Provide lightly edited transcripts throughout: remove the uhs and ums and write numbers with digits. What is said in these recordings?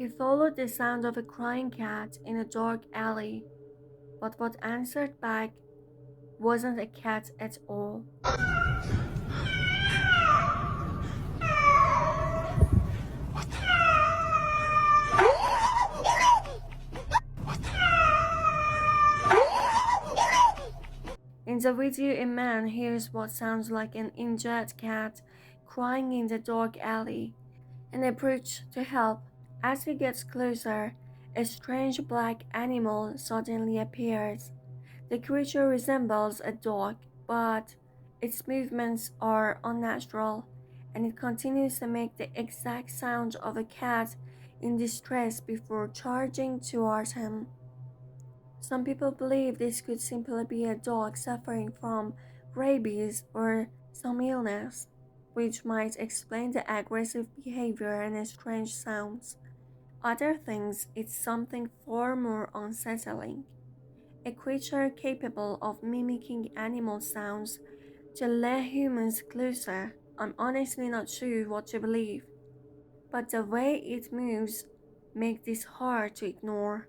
He followed the sound of a crying cat in a dark alley, but what answered back wasn't a cat at all. In the video, a man hears what sounds like an injured cat crying in the dark alley and approaches to help. As he gets closer, a strange black animal suddenly appears. The creature resembles a dog, but its movements are unnatural, and it continues to make the exact sound of a cat in distress before charging towards him. Some people believe this could simply be a dog suffering from rabies or some illness, which might explain the aggressive behavior and strange sounds. Others think it's something far more unsettling, a creature capable of mimicking animal sounds to lure humans closer. I'm honestly not sure what to believe, but the way it moves makes this hard to ignore.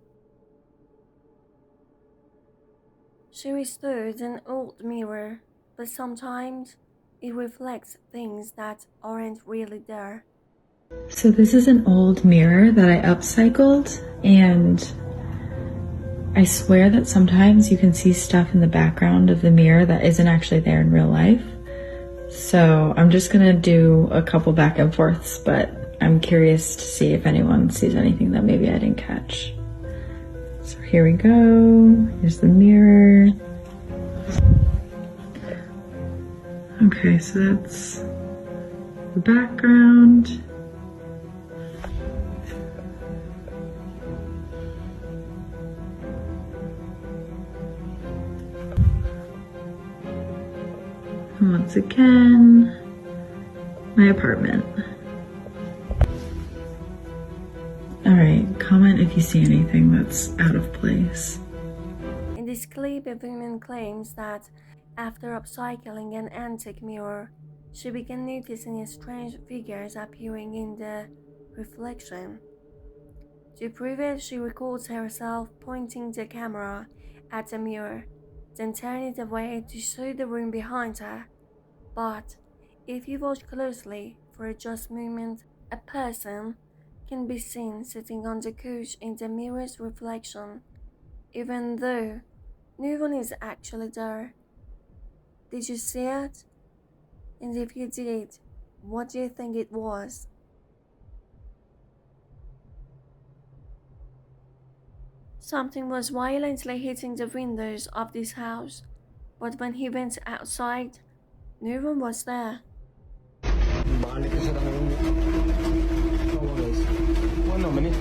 She restored an old mirror, but sometimes it reflects things that aren't really there. So this is an old mirror that I upcycled, and I swear that sometimes you can see stuff in the background of the mirror that isn't actually there in real life. So I'm just gonna do a couple back and forths, but I'm curious to see if anyone sees anything that maybe I didn't catch. So here we go. Here's the mirror. Okay, so that's the background. And once again, my apartment. Alright, comment if you see anything that's out of place. In this clip, a woman claims that after upcycling an antique mirror, she began noticing strange figures appearing in the reflection. To prove it, she records herself pointing the camera at the mirror, then turning it away to show the room behind her. But if you watch closely for just a moment, a person can be seen sitting on the couch in the mirror's reflection, even though no one is actually there. Did you see it? And if you did, what do you think it was? Something was violently hitting the windows of this house, but when he went outside, no one was there. Balik ka sa tanong mo. Oo guys. Ano man eh.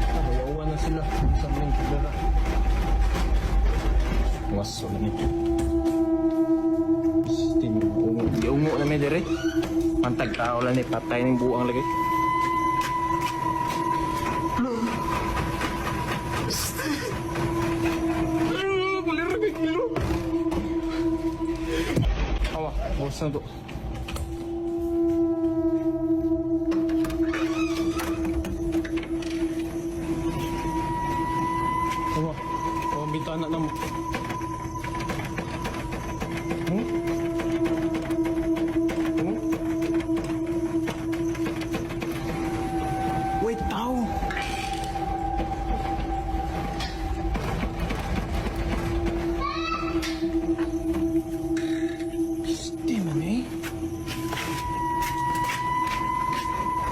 Kabayawan na sila. Sa maling kagara. Waso na nito. Ungo na may dire. Pantag tao lang eh. Patay ng buang lagi. Bos na to. Ang bintana na mo. Wait, tao.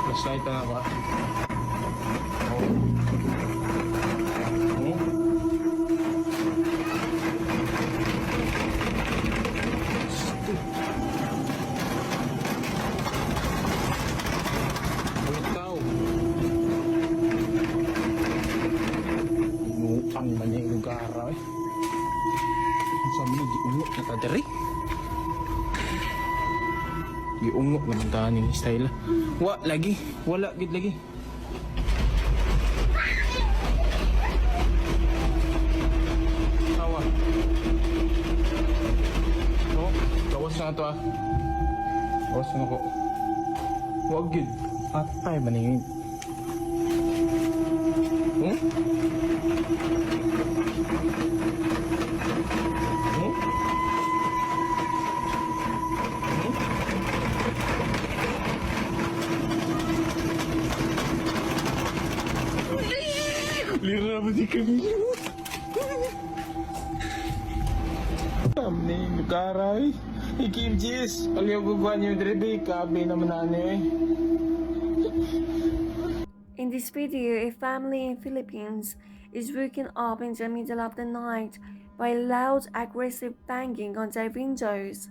Flashlight na ba? Ang banyak lugar eh. Sabi di unok na tadari. Di unok naman ta ning style. Wa lagi, wala gid lagi. Awa. No, kawas na to ah. Kawas na ko. Wa gid. Patay ba niyo? Hmm? Hmm? Lira ba di kami? Ni lugaray. Ikim Jis. Aliyo guguan yung dribi. Kabi naman na eh. In this video, a family in Philippines is woken up in the middle of the night by loud, aggressive banging on their windows.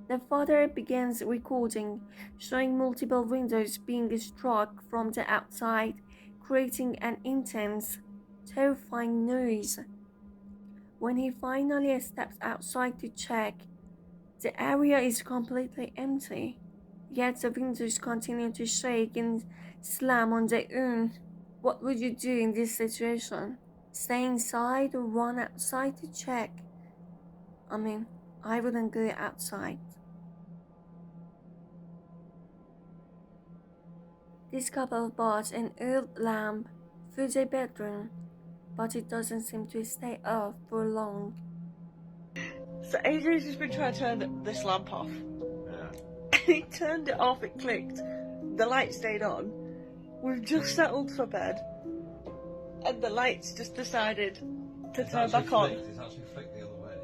The father begins recording, showing multiple windows being struck from the outside, creating an intense, terrifying noise. When he finally steps outside to check, the area is completely empty, yet the windows continue to shake and slam on their own. What would you do in this situation? Stay inside or run outside to check? I mean, I wouldn't go outside. This couple bought an old lamp for their bedroom, but it doesn't seem to stay off for long. So AJ's just been trying to turn this lamp off. And he turned it off, it clicked. The light stayed on. We've just settled for bed. And the lights just decided to turn back on. It's actually flicked the other way.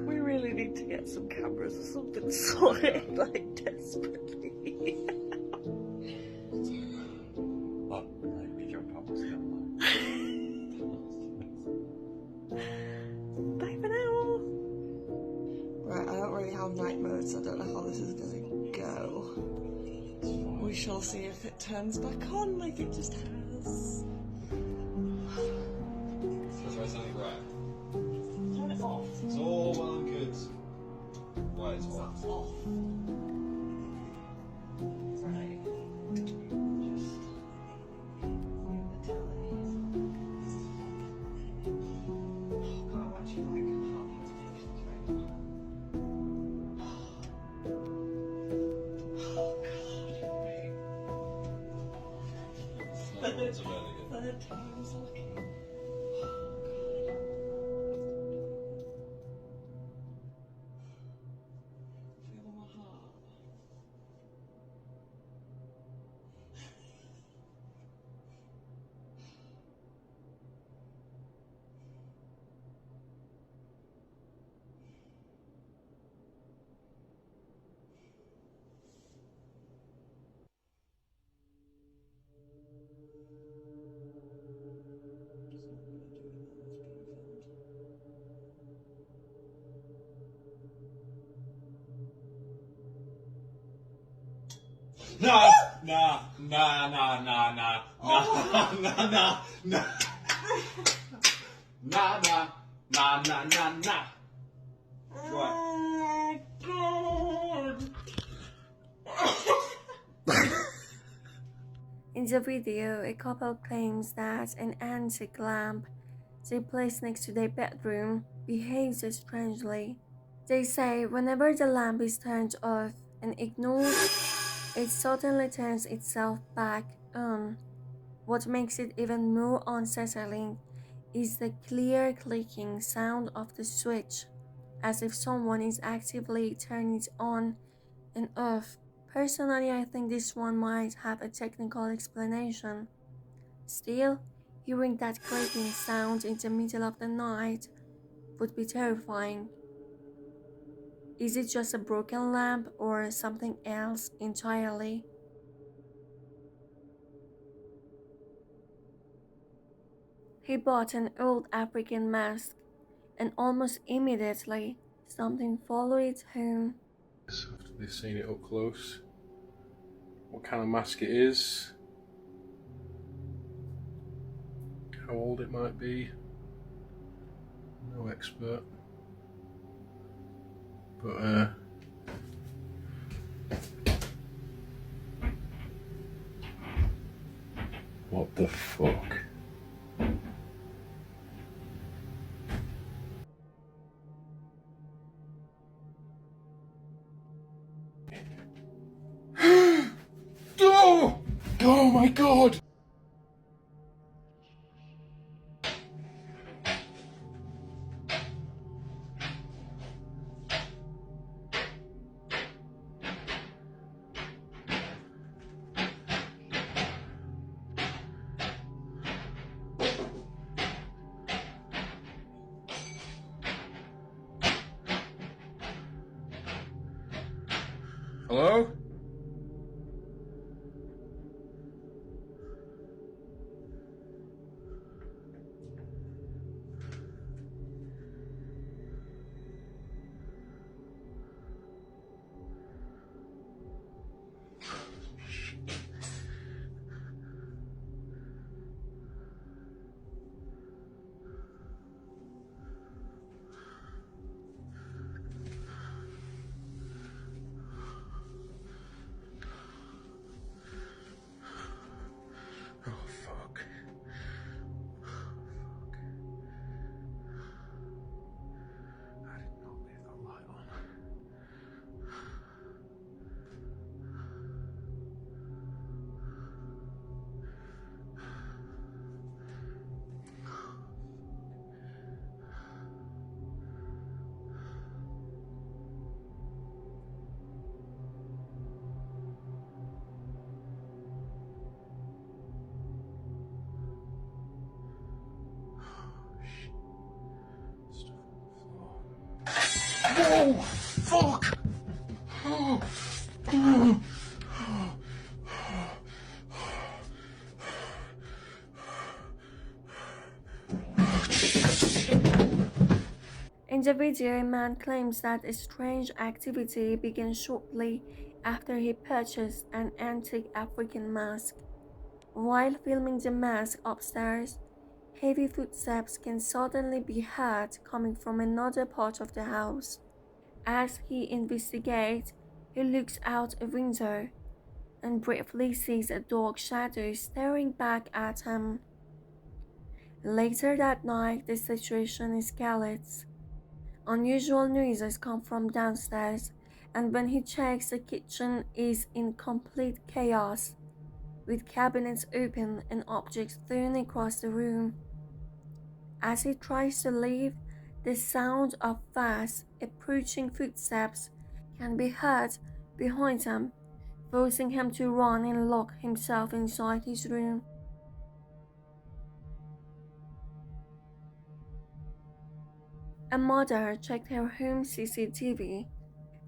We really need to get some cameras or something sorted, like desperately. Oh, right, we jump up and step Bye for now. Right, I don't really have night mode, so I don't know how this is gonna go. We shall see if it turns back on like it just has. So try something right. Turn it off. It's all well and good. Right, it's off. That's off. Right. Just move the telly. Oh god, I'm watching like half notifications right now. Oh god, right. It's really good. Third time's lucky. Feel my heart. Just not gonna do it while it's being filmed. Nah, nah, nah, nah, nah, nah, nah, nah, nah, nah. Nah, nah, nah, nah, nah, nah. Right. Oh god! In the video, a couple claims that an antique lamp they place next to their bedroom behaves strangely. They say whenever the lamp is turned off and ignored, it suddenly turns itself back on. What makes it even more unsettling is the clear clicking sound of the switch, as if someone is actively turning it on and off. Personally, I think this one might have a technical explanation. Still, hearing that clicking sound in the middle of the night would be terrifying. Is it just a broken lamp or something else entirely? He bought an old African mask, and almost immediately something followed it home. After they've seen it up close, what kind of mask it is, how old it might be, no expert, but what the fuck? my god! Hello? Oh, fuck. I did not leave the light on. Whoa! Fuck! Oh. Oh. In the video, a man claims that a strange activity began shortly after he purchased an antique African mask. While filming the mask upstairs, heavy footsteps can suddenly be heard coming from another part of the house. As he investigates, he looks out a window and briefly sees a dark shadow staring back at him. Later that night, the situation escalates. Unusual noises come from downstairs, and when he checks, the kitchen is in complete chaos, with cabinets open and objects thrown across the room. As he tries to leave, the sound of fast, approaching footsteps can be heard behind him, forcing him to run and lock himself inside his room. A mother checked her home CCTV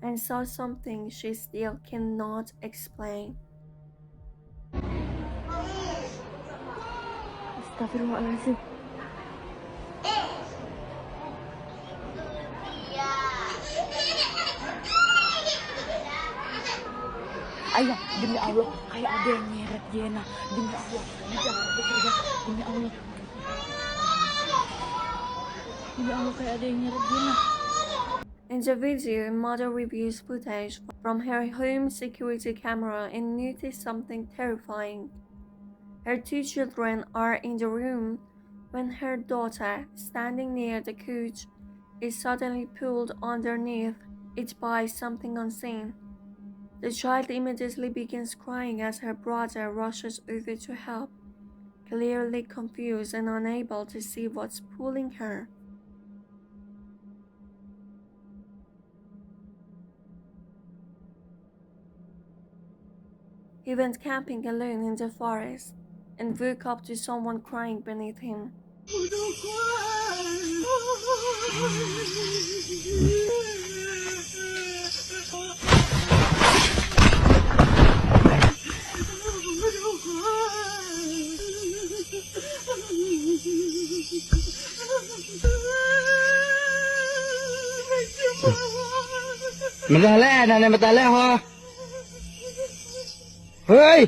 and saw something she still cannot explain. Astagfirullahaladzim. Ayah, demi Allah, kayak ada yang nyeret Jena. Demi Allah, jangan bekerja. Demi Allah. Demi Allah, kayak ada yang nyeret Jena. In the video, a mother reviews footage from her home security camera and notices something terrifying. Her two children are in the room when her daughter, standing near the couch, is suddenly pulled underneath it by something unseen. The child immediately begins crying as her brother rushes over to help, clearly confused and unable to see what's pulling her. He went camping alone in the forest and woke up to someone crying beneath him. Madala, nanay madala ho. Hoy!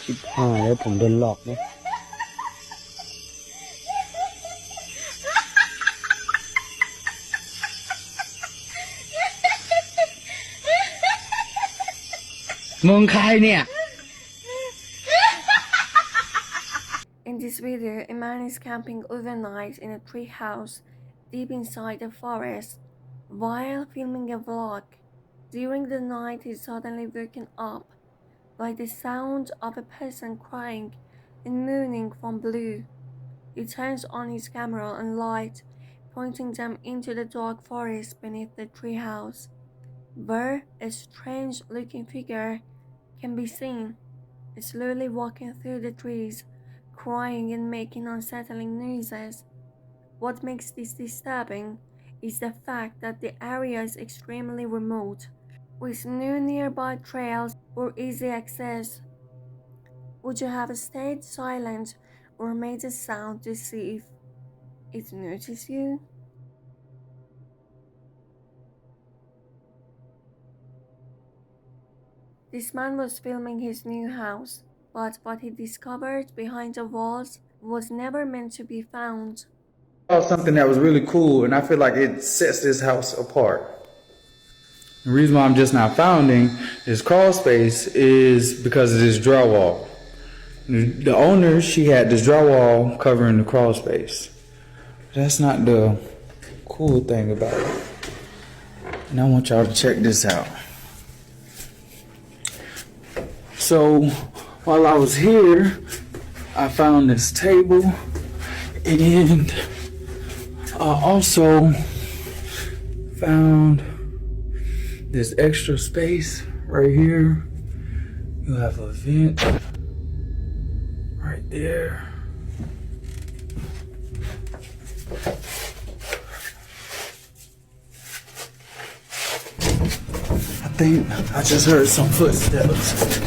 Chip hài,ผมโดนหลอกเนี่ย มึงใครเนี่ย In this video, a man is camping overnight in a tree house deep inside the forest. While filming a vlog, during the night he is suddenly woken up by the sound of a person crying and moaning from below. He turns on his camera and light, pointing them into the dark forest beneath the treehouse, where a strange-looking figure can be seen, slowly walking through the trees, crying and making unsettling noises. What makes this disturbing is the fact that the area is extremely remote, with no nearby trails or easy access. Would you have stayed silent or made a sound to see if it noticed you? This man was filming his new house, but what he discovered behind the walls was never meant to be found. Something that was really cool, and I feel like it sets this house apart. The reason why I'm just not founding this crawl space is because of this drywall. The owner, she had this drywall covering the crawl space. That's not the cool thing about it. And I want y'all to check this out. So while I was here, I found this table, and I also found this extra space right here. You have a vent right there. I think I just heard some footsteps.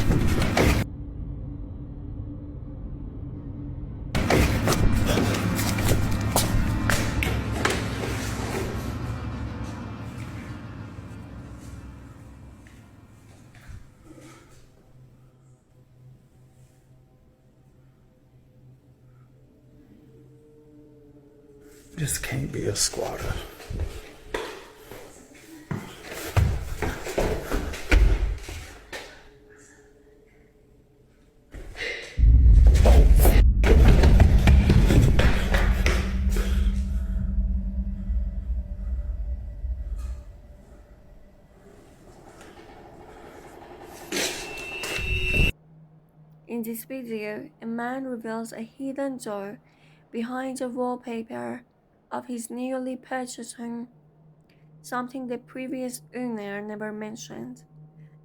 This can't be a squatter. In this video, a man reveals a hidden door behind the wallpaper of his newly purchased home, something the previous owner never mentioned.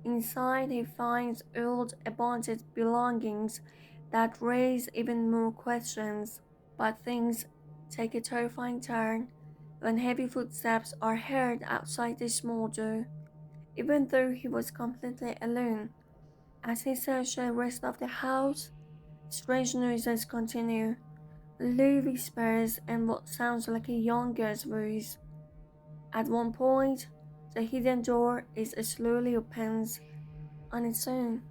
Inside, he finds old, abandoned belongings that raise even more questions, but things take a terrifying turn when heavy footsteps are heard outside the small door. Even though he was completely alone, as he searched the rest of the house, strange noises continue. Low whispers and what sounds like a young girl's voice. At one point, the hidden door is slowly opens on its own.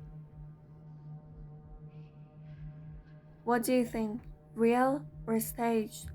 What do you think? Real or staged?